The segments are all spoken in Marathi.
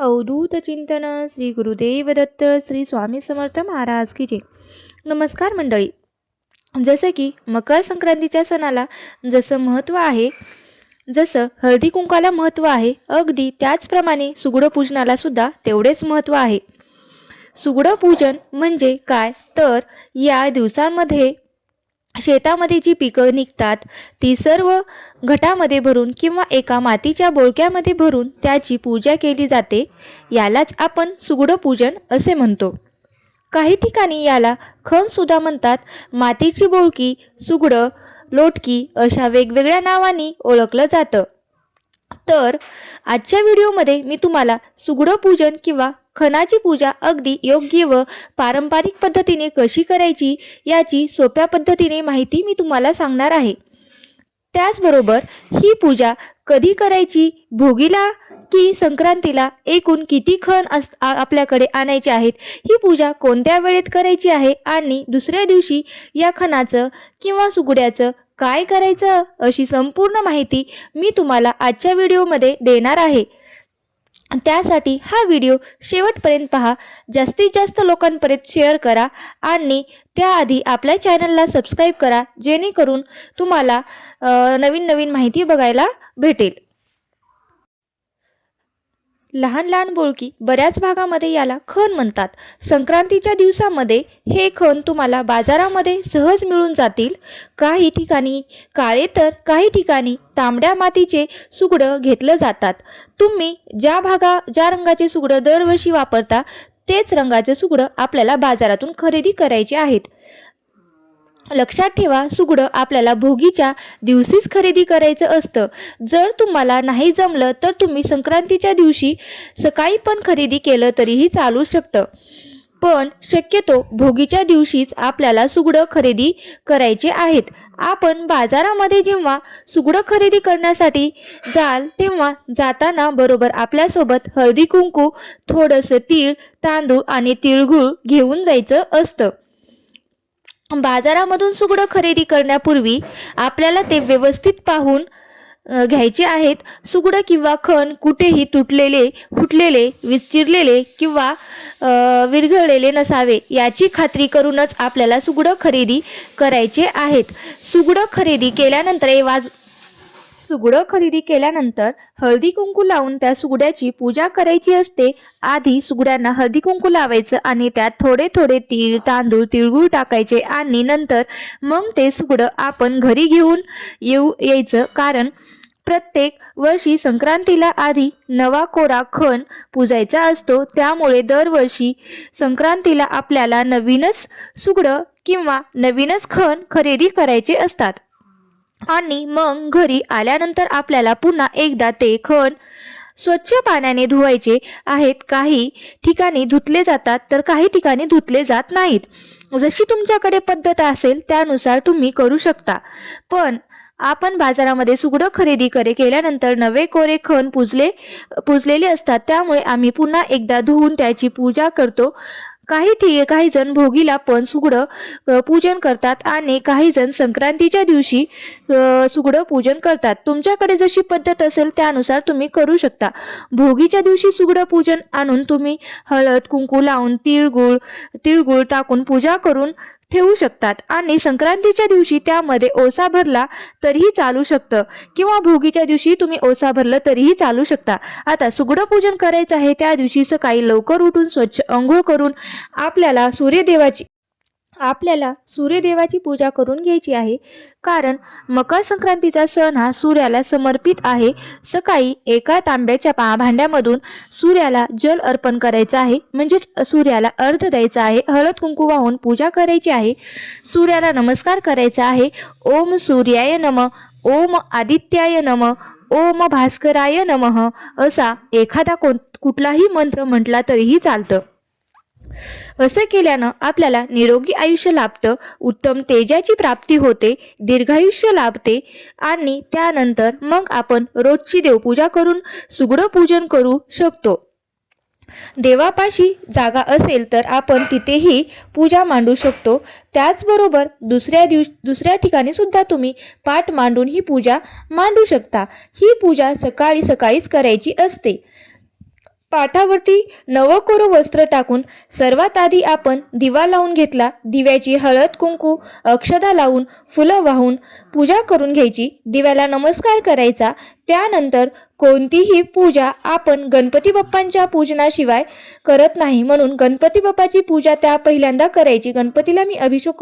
अवधूत चिंतन श्री गुरुदेव दत्त श्री स्वामी समर्थ महाराज की जय। नमस्कार मंडळी, जसं की मकर संक्रांतीच्या सणाला जसं महत्त्व आहे, जसं हळदी कुंकाला महत्त्व आहे, अगदी त्याचप्रमाणे सुगड पूजनाला सुद्धा तेवढेच महत्त्व आहे। सुगड पूजन म्हणजे काय तर या दिवसांमध्ये शेतामध्ये जी पिकं निघतात ती सर्व घटामध्ये भरून किंवा एका मातीच्या बोळक्यामध्ये भरून त्याची पूजा केली जाते। यालाच आपण सुगड पूजन असे म्हणतो। काही ठिकाणी याला खण सुद्धा म्हणतात। मातीची बोळकी, सुगड, लोटकी अशा वेगवेगळ्या नावांनी ओळखलं जातं। तर आजच्या व्हिडिओमध्ये मी तुम्हाला सुगड पूजन किंवा खणाची पूजा अगदी योग्य व पारंपरिक पद्धतीने कशी करायची याची सोप्या पद्धतीने माहिती मी तुम्हाला सांगणार आहे। त्याचबरोबर ही पूजा कधी करायची, भोगीला की संक्रांतीला, एकूण किती खण आपल्याकडे आणायचे आहेत, ही पूजा कोणत्या वेळेत करायची आहे आणि दुसऱ्या दिवशी या खणाचं किंवा सुगड्याचं काय करायचं अशी संपूर्ण माहिती मी तुम्हाला आजच्या व्हिडिओमध्ये देणार आहे। त्यासाठी हा व्हिडिओ शेवटपर्यंत पहा, जास्तीत जास्त लोकांपर्यंत शेअर करा आणि त्याआधी आपल्या चॅनलला सबस्क्राईब करा, जेणेकरून तुम्हाला नवीन नवीन माहिती बघायला भेटेल। लहान लहान बोळकी, बऱ्याच भागामध्ये याला खण म्हणतात। संक्रांतीच्या दिवसामध्ये हे खण तुम्हाला बाजारामध्ये सहज मिळून जातील। काही ठिकाणी काळे तर काही ठिकाणी तांबड्या मातीचे सुगड घेतलं जातात। तुम्ही ज्या रंगाचे सुगड दरवर्षी वापरता तेच रंगाचे सुगड आपल्याला बाजारातून खरेदी करायचे आहेत। लक्षात ठेवा, सुगड आपल्याला भोगीच्या दिवशीच खरेदी करायचं असतं। जर तुम्हाला नाही जमलं तर तुम्ही संक्रांतीच्या दिवशी सकाळी पण खरेदी केलं तरीही चालू शकतं, पण शक्यतो भोगीच्या दिवशीच आपल्याला सुगड खरेदी करायचे आहेत। आपण बाजारामध्ये जेव्हा सुगड खरेदी करण्यासाठी जाल तेव्हा जाताना बरोबर आपल्यासोबत हळदी कुंकू, थोडंसं तीळ, तांदूळ आणि तिळगुळ घेऊन जायचं असतं। बाजारामधून सुगड खरेदी करण्यापूर्वी आपल्याला ते व्यवस्थित पाहून घ्यायचे आहेत। सुगड किंवा खण कुठेही तुटलेले, फुटलेले, विस्चिरलेले किंवा विरघळलेले नसावे याची खात्री करूनच आपल्याला सुगड खरेदी करायचे आहेत। सुगड खरेदी केल्यानंतर हळदी कुंकू लावून त्या सुगड्याची पूजा करायची असते। आधी सुगड्यांना हळदी कुंकू लावायचं आणि त्यात थोडे थोडे तीळ, तांदूळ, तिळगुळ टाकायचे आणि नंतर मग ते सुगड आपण घरी घेऊन यायचं। कारण प्रत्येक वर्षी संक्रांतीला आधी नवा कोरा खण पूजायचा असतो, त्यामुळे दरवर्षी संक्रांतीला आपल्याला नवीनच सुगड किंवा नवीनच खण खरेदी करायचे असतात आणि मग घरी आल्यानंतर आपल्याला पुन्हा एकदा ते खण स्वच्छ पाण्याने धुवायचे आहेत। काही ठिकाणी धुतले जातात तर काही ठिकाणी धुतले जात नाहीत। जशी तुमच्याकडे पद्धत असेल त्यानुसार तुम्ही करू शकता। पण आपण बाजारामध्ये सुगड खरेदी केल्यानंतर नवे कोरे खण पुजलेले असतात, त्यामुळे आम्ही पुन्हा एकदा धुवून त्याची पूजा करतो। काही जण भोगीला पण सुगड पूजन करतात आणि काही जण संक्रांतीच्या दिवशी सुगड पूजन करतात। तुमच्याकडे जशी पद्धत असेल त्यानुसार तुम्ही करू शकता। भोगीच्या दिवशी सुगड पूजन आणून तुम्ही हळद कुंकू लावून तिळगुळ टाकून पूजा करून ठेवू शकतात आणि संक्रांतीच्या दिवशी त्यामध्ये ओसा भरला तरीही चालू शकतं किंवा भोगीच्या दिवशी तुम्ही ओसा भरलं तरीही चालू शकता। आता सुगड पूजन करायचं आहे त्या दिवशी सकाळी लवकर उठून स्वच्छ अंघोळ करून आपल्याला सूर्यदेवाची पूजा करून घ्यायची आहे। कारण मकर संक्रांतीचा सण हा सूर्याला समर्पित आहे। सकाळी एका तांब्याच्या भांड्यामधून सूर्याला जल अर्पण करायचं आहे, म्हणजेच सूर्याला अर्घ्य द्यायचा आहे। हळद कुंकू वाहून पूजा करायची आहे। सूर्याला नमस्कार करायचा आहे। ओम सूर्याय नमः, ओम आदित्याय नमः, ओम भास्कराय नमः असा एखादा कुठलाही मंत्र म्हटला तरीही चालतं। असं केल्यानं आपल्याला निरोगी आयुष्य लाभतं, उत्तम तेजाची प्राप्ती होते, दीर्घायुष्य लाभते आणि त्यानंतर मग आपण रोजची देवपूजा करून सुगड पूजन करू शकतो। देवापाशी जागा असेल तर आपण तिथेही पूजा मांडू शकतो। त्याचबरोबर दुसऱ्या ठिकाणी सुद्धा तुम्ही पाट मांडून ही पूजा मांडू शकता। ही पूजा सकाळीच करायची असते। पाठावरती नवं कोरं वस्त्र टाकून सर्वात आधी आपण दिवा लावून घेतला. दिव्याची हळद कुंकू अक्षदा लावून फुलं वाहून पूजा करून घ्यायची. दिव्याला नमस्कार करायचा. त्यानंतर कोणतीही पूजा आपण गणपती बाप्पांच्या पूजनाशिवाय करत नाही, म्हणून गणपती बाप्पाची पूजा त्या पहिल्यांदा करायची. गणपतीला मी अभिषेक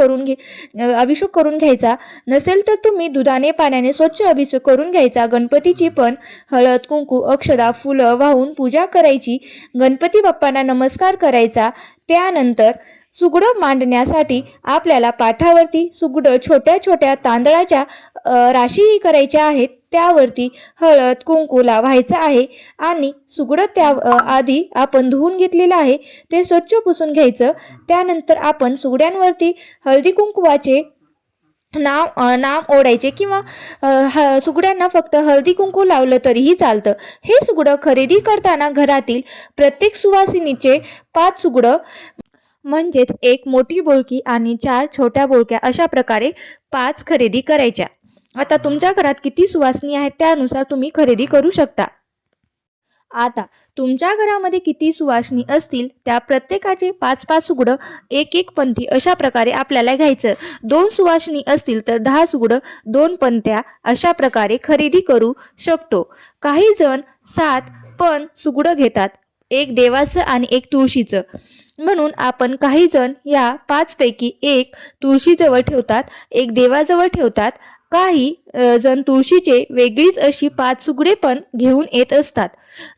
करून घ्यायचा. नसेल तर तुम्ही दुधाने पाण्याने स्वच्छ अभिषेक करून घ्यायचा. गणपतीची पण हळद कुंकू अक्षदा फुलं वाहून पूजा करायची. गणपती बाप्पांना नमस्कार करायचा. त्यानंतर सुगडं मांडण्यासाठी आपल्याला पाठावरती सुगडं छोट्या छोट्या तांदळाच्या राशी करायच्या आहेत. त्यावरती हळद कुंकू लावायचं आहे आणि सुगडं त्या आधी आपण धुवून घेतलेलं आहे ते स्वच्छ पुसून घ्यायचं. त्यानंतर आपण सुगड्यांवरती हळदी कुंकवाचे नाम ओढायचे किंवा सुगड्यांना फक्त हळदी कुंकू लावलं तरीही चालतं. हे सुगडं खरेदी करताना घरातील प्रत्येक सुवासिनीचे 5 सुगडं म्हणजेच 1 मोठी बोलकी आणि 4 छोट्या बोलक्या अशा प्रकारे 5 खरेदी करायच्या. आता तुमच्या घरात किती सुवासिनी आहेत त्यानुसार तुम्ही खरेदी करू शकता. आता तुमच्या घरामध्ये किती सुवासिनी असतील त्या प्रत्येकाचे 5-5 सुगडं 1-1 पंथी अशा प्रकारे आपल्याला घ्यायचं. 2 सुवासिनी असतील तर 10 सुगडं 2 पंथ्या अशा प्रकारे खरेदी करू शकतो. काही जण 7 पण सुगडं घेतात, 1 देवाचं आणि 1 तुळशीचं. म्हणून आपण काही जण या 5 पैकी 1 तुळशीजवळ ठेवतात, 1 देवाजवळ ठेवतात. काही जण तुळशीचे वेगळीच अशी 5 सुगडे पण घेऊन येत असतात.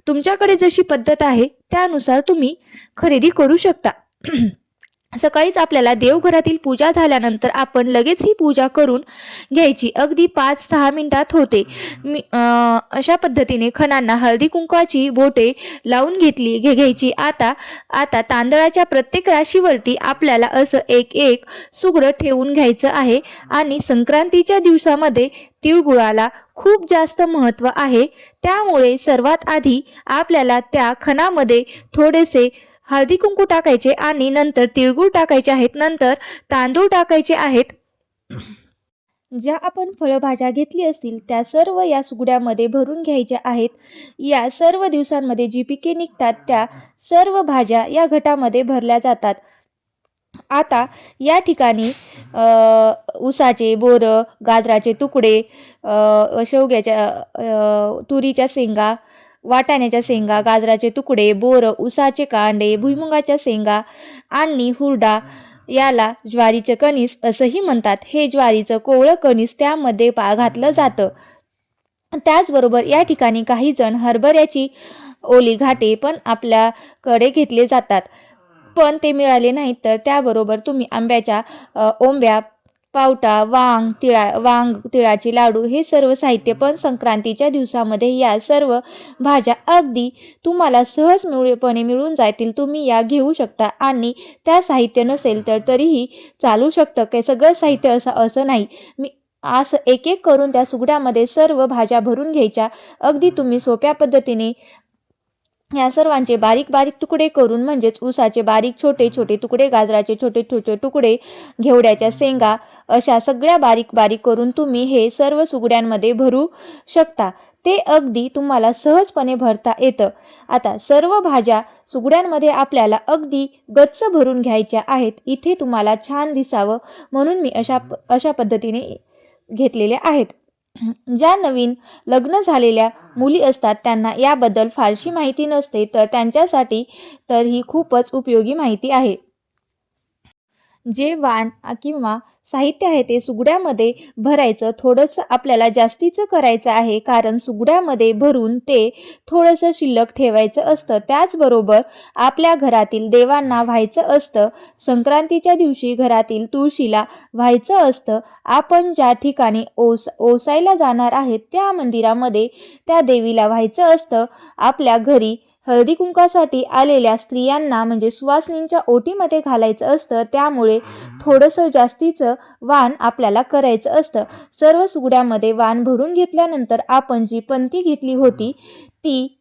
तुमच्याकडे जशी पद्धत आहे त्यानुसार तुम्ही खरेदी करू शकता. सकाळीच आपल्याला देवघरातील पूजा झाल्यानंतर आपण लगेच ही पूजा करून घ्यायची. अगदी 5-6 मिनिटात होते. अशा पद्धतीने खणांना हळदी कुंकवाची बोटे लावून घ्यायची. आता तांदळाच्या प्रत्येक राशीवरती आपल्याला असं 1-1 सुगडं ठेवून घ्यायचं आहे. आणि संक्रांतीच्या दिवसामध्ये तिळगुळाला खूप जास्त महत्त्व आहे. त्यामुळे सर्वात आधी आपल्याला त्या खणामध्ये थोडेसे हळदी कुंकू टाकायचे आणि नंतर तिळगुळ टाकायचे आहेत. नंतर तांदूळ टाकायचे आहेत. ज्या आपण फळभाज्या घेतली असतील त्या सर्व या सुगड्यामध्ये भरून घ्यायच्या आहेत. या सर्व दिवसांमध्ये जी पिके निघतात त्या सर्व भाज्या या घटामध्ये भरल्या जातात. आता या ठिकाणी ऊसाचे बोरं, गाजराचे तुकडे, तुरीच्या शेंगा, वाटाण्याच्या शेंगा, गाजराचे तुकडे, बोरं, ऊसाचे कांडे, भुईमुगाच्या शेंगा आणि हुरडा, याला ज्वारीचं कणीस असंही म्हणतात. हे ज्वारीचं कोवळं कणीस त्यामध्ये घातलं जातं. त्याचबरोबर या ठिकाणी काही जण हरभऱ्याची ओली घाटे पण आपल्याकडे घेतले जातात. पण ते मिळाले नाहीत तर त्याबरोबर तुम्ही आंब्याच्या ओंब्या, पावटा, तिळाचे लाडू हे सर्व साहित्य पण संक्रांतीच्या दिवसामध्ये या सर्व भाज्या अगदी तुम्हाला सहजपणे मिळून जातील. तुम्ही या घेऊ शकता आणि त्या साहित्य नसेल तर तरीही चालू शकतं. काही सगळं साहित्य असं नाही. मी असं 1-1 करून त्या सुगड्यामध्ये सर्व भाज्या भरून घ्यायच्या. अगदी तुम्ही सोप्या पद्धतीने या सर्वांचे बारीक बारीक तुकडे करून, म्हणजेच ऊसाचे बारीक छोटे छोटे तुकडे, गाजराचे छोटे छोटे तुकडे, घेवड्याच्या शेंगा अशा सगळ्या बारीक बारीक करून तुम्ही हे सर्व सुगड्यांमध्ये भरू शकता. ते अगदी तुम्हाला सहजपणे भरता येतं. आता सर्व भाज्या सुगड्यांमध्ये आपल्याला अगदी गच्च भरून घ्यायच्या आहेत. इथे तुम्हाला छान दिसावं म्हणून मी अशा पद्धतीने घेतलेल्या आहेत. ज्या नवीन लग्न झालेल्या मुली असतात त्यांना याबद्दल फारशी माहिती नसते, तर त्यांच्यासाठी तर ही खूपच उपयोगी माहिती आहे. जे वाण किंवा साहित्य आहे ते सुगड्यामध्ये भरायचं थोडंसं आपल्याला जास्तीचं करायचं आहे, कारण सुगड्यामध्ये भरून ते थोडंसं शिल्लक ठेवायचं असतं. त्याचबरोबर आपल्या घरातील देवांना व्हायचं असतं. संक्रांतीच्या दिवशी घरातील तुळशीला व्हायचं असतं. आपण ज्या ठिकाणी ओसायला जाणार आहेत त्या मंदिरामध्ये त्या देवीला व्हायचं असतं. आपल्या घरी हळदी कुंकासाठी आलेल्या स्त्रियांना म्हणजे सुवासिनींच्या ओटीमध्ये घालायचं असतं. त्यामुळे थोडंसं जास्तीचं वाण आपल्याला करायचं असतं. सर्व सुगड्यामध्ये वाण भरून घेतल्यानंतर आपण जी पंथी घेतली होती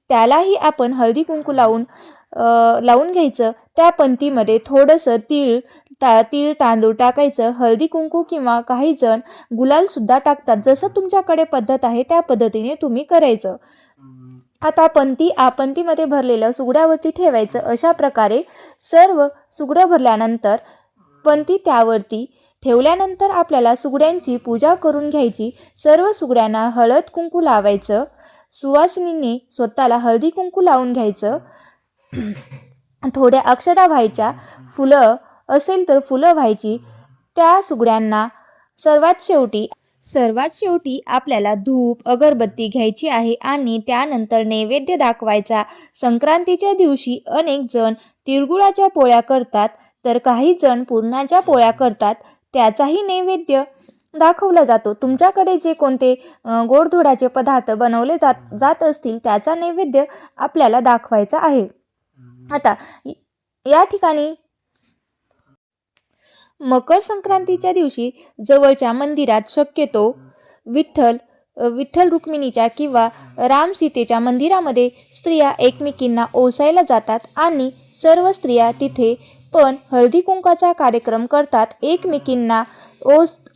त्यालाही आपण हळदी कुंकू लावून घ्यायचं. त्या पंथीमध्ये थोडंसं तीळ तांदूळ टाकायचं. हळदी कुंकू किंवा काही जण गुलाल सुद्धा टाकतात. जसं तुमच्याकडे पद्धत आहे त्या पद्धतीने तुम्ही करायचं. आता पंतीमध्ये भरलेलं सुगड्यावरती ठेवायचं. अशा प्रकारे सर्व सुगडं भरल्यानंतर पंती त्यावरती ठेवल्यानंतर आपल्याला सुगड्यांची पूजा करून घ्यायची. सर्व सुगड्यांना हळद कुंकू लावायचं. सुवासिनीने स्वतःला हळदी कुंकू लावून घ्यायचं. थोड्या अक्षता व्हायच्या. फुलं असेल तर फुलं व्हायची. त्या सुगड्यांना सर्वात शेवटी आपल्याला धूप अगरबत्ती घ्यायची आहे आणि त्यानंतर नैवेद्य दाखवायचा. संक्रांतीच्या दिवशी अनेक जण तिळगुळाच्या पोळ्या करतात, तर काही जण पुरणाच्या पोळ्या करतात. त्याचाही नैवेद्य दाखवला जातो. तुमच्याकडे जे कोणते गोडधोडाचे पदार्थ बनवले जात असतील त्याचा नैवेद्य आपल्याला दाखवायचा आहे. आता या ठिकाणी मकर संक्रांतीच्या दिवशी जवळच्या मंदिरात शक्यतो विठ्ठल रुक्मिणीच्या किंवा राम सीतेच्या मंदिरामध्ये स्त्रिया एकमेकींना ओसायला जातात आणि सर्व स्त्रिया तिथे पण हळदी कुंकाचा कार्यक्रम करतात. एकमेकींना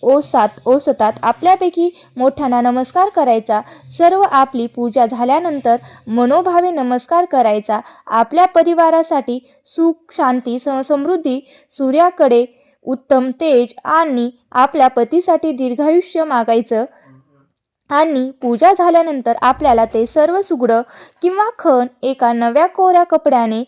ओसतात. आपल्यापैकी मोठ्यांना नमस्कार करायचा. सर्व आपली पूजा झाल्यानंतर मनोभावे नमस्कार करायचा. आपल्या परिवारासाठी सुख शांती समृद्धी, सूर्याकडे उत्तम तेज आणि आपल्या पतीसाठी दीर्घायुष्य मागायचं. आणि पूजा झाल्यानंतर आपल्याला ते सर्व सुगडं किंवा खण एका नव्या कोऱ्या कपड्याने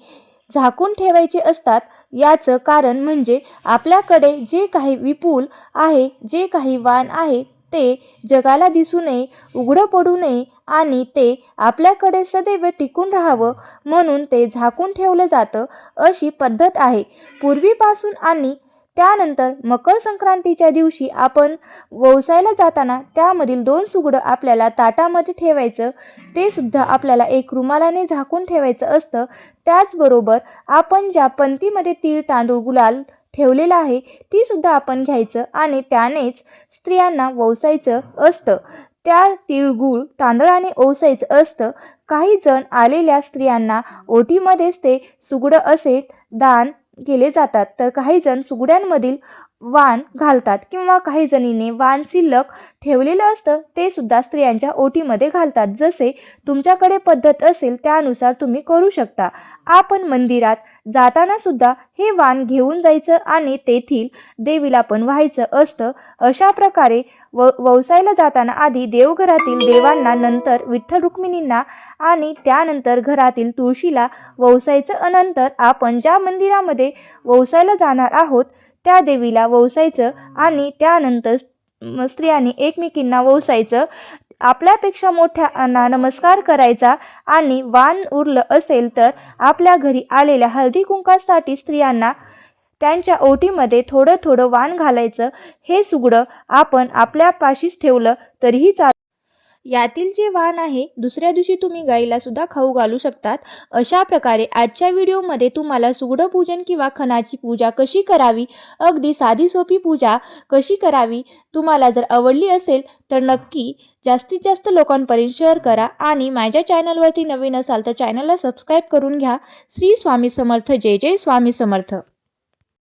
झाकून ठेवायचे असतात. याचं कारण म्हणजे आपल्याकडे जे काही विपुल आहे, जे काही वाण आहे ते जगाला दिसू नये, उघडं पडू नये आणि ते आपल्याकडे सदैव टिकून राहावं म्हणून ते झाकून ठेवलं जातं. अशी पद्धत आहे पूर्वीपासून. आणि त्यानंतर मकर संक्रांतीच्या दिवशी आपण वौसायला जाताना त्यामधील 2 सुगडं आपल्याला ताटामध्ये ठेवायचं. ते सुद्धा आपल्याला एक रुमालाने झाकून ठेवायचं असतं. त्याचबरोबर आपण ज्या पंतीमध्ये तीळ तांदूळ गुलाल ठेवलेलं आहे ती सुद्धा आपण घ्यायचं आणि त्यानेच स्त्रियांना वौसायचं असतं. त्या तिळगुळ तांदळाने ओसायचं असतं. काही जण आलेल्या स्त्रियांना ओटीमध्येच ते सुगडं असे दान केले जातात, तर काही जण सुगड्यांमधील वाण घालतात किंवा काही जणीने वाण शिल्लक ठेवलेलं असतं ते सुद्धा स्त्रियांच्या ओटीमध्ये घालतात. जसे तुमच्याकडे पद्धत असेल त्यानुसार तुम्ही करू शकता. आपण मंदिरात जाताना सुद्धा हे वाण घेऊन जायचं आणि तेथील देवीला पण व्हायचं असतं. अशा प्रकारे वौसायला जाताना आधी देवघरातील देवांना, नंतर विठ्ठल रुक्मिणींना आणि त्यानंतर घरातील तुळशीला वौसायचं. अनंतर आपण ज्या मंदिरामध्ये वौसायला जाणार आहोत त्या देवीला वौसायचं आणि त्यानंतर स्त्रियांनी एकमेकींना वौसायचं. आपल्यापेक्षा मोठ्यांना नमस्कार करायचा आणि वाण उरलं असेल तर आपल्या घरी आलेल्या हळदी कुंकासाठी स्त्रियांना त्यांच्या ओटीमध्ये थोडं थोडं वाण घालायचं. हे सुगडं आपण आपल्या पाशीच ठेवलं तरीही यातील जे वाण आहे दुसऱ्या दिवशी तुम्ही गाईला सुद्धा खाऊ घालू शकतात. अशा प्रकारे आजच्या व्हिडिओमध्ये तुम्हाला सुगडं पूजन किंवा खणाची पूजा कशी करावी, अगदी साधी सोपी पूजा कशी करावी, तुम्हाला जर आवडली असेल तर नक्की जास्तीत जास्त लोकांपर्यंत शेअर करा आणि माझ्या चॅनलवरती नवीन असाल तर चॅनलला सबस्क्राईब करून घ्या. श्री स्वामी समर्थ. जय जय स्वामी समर्थ.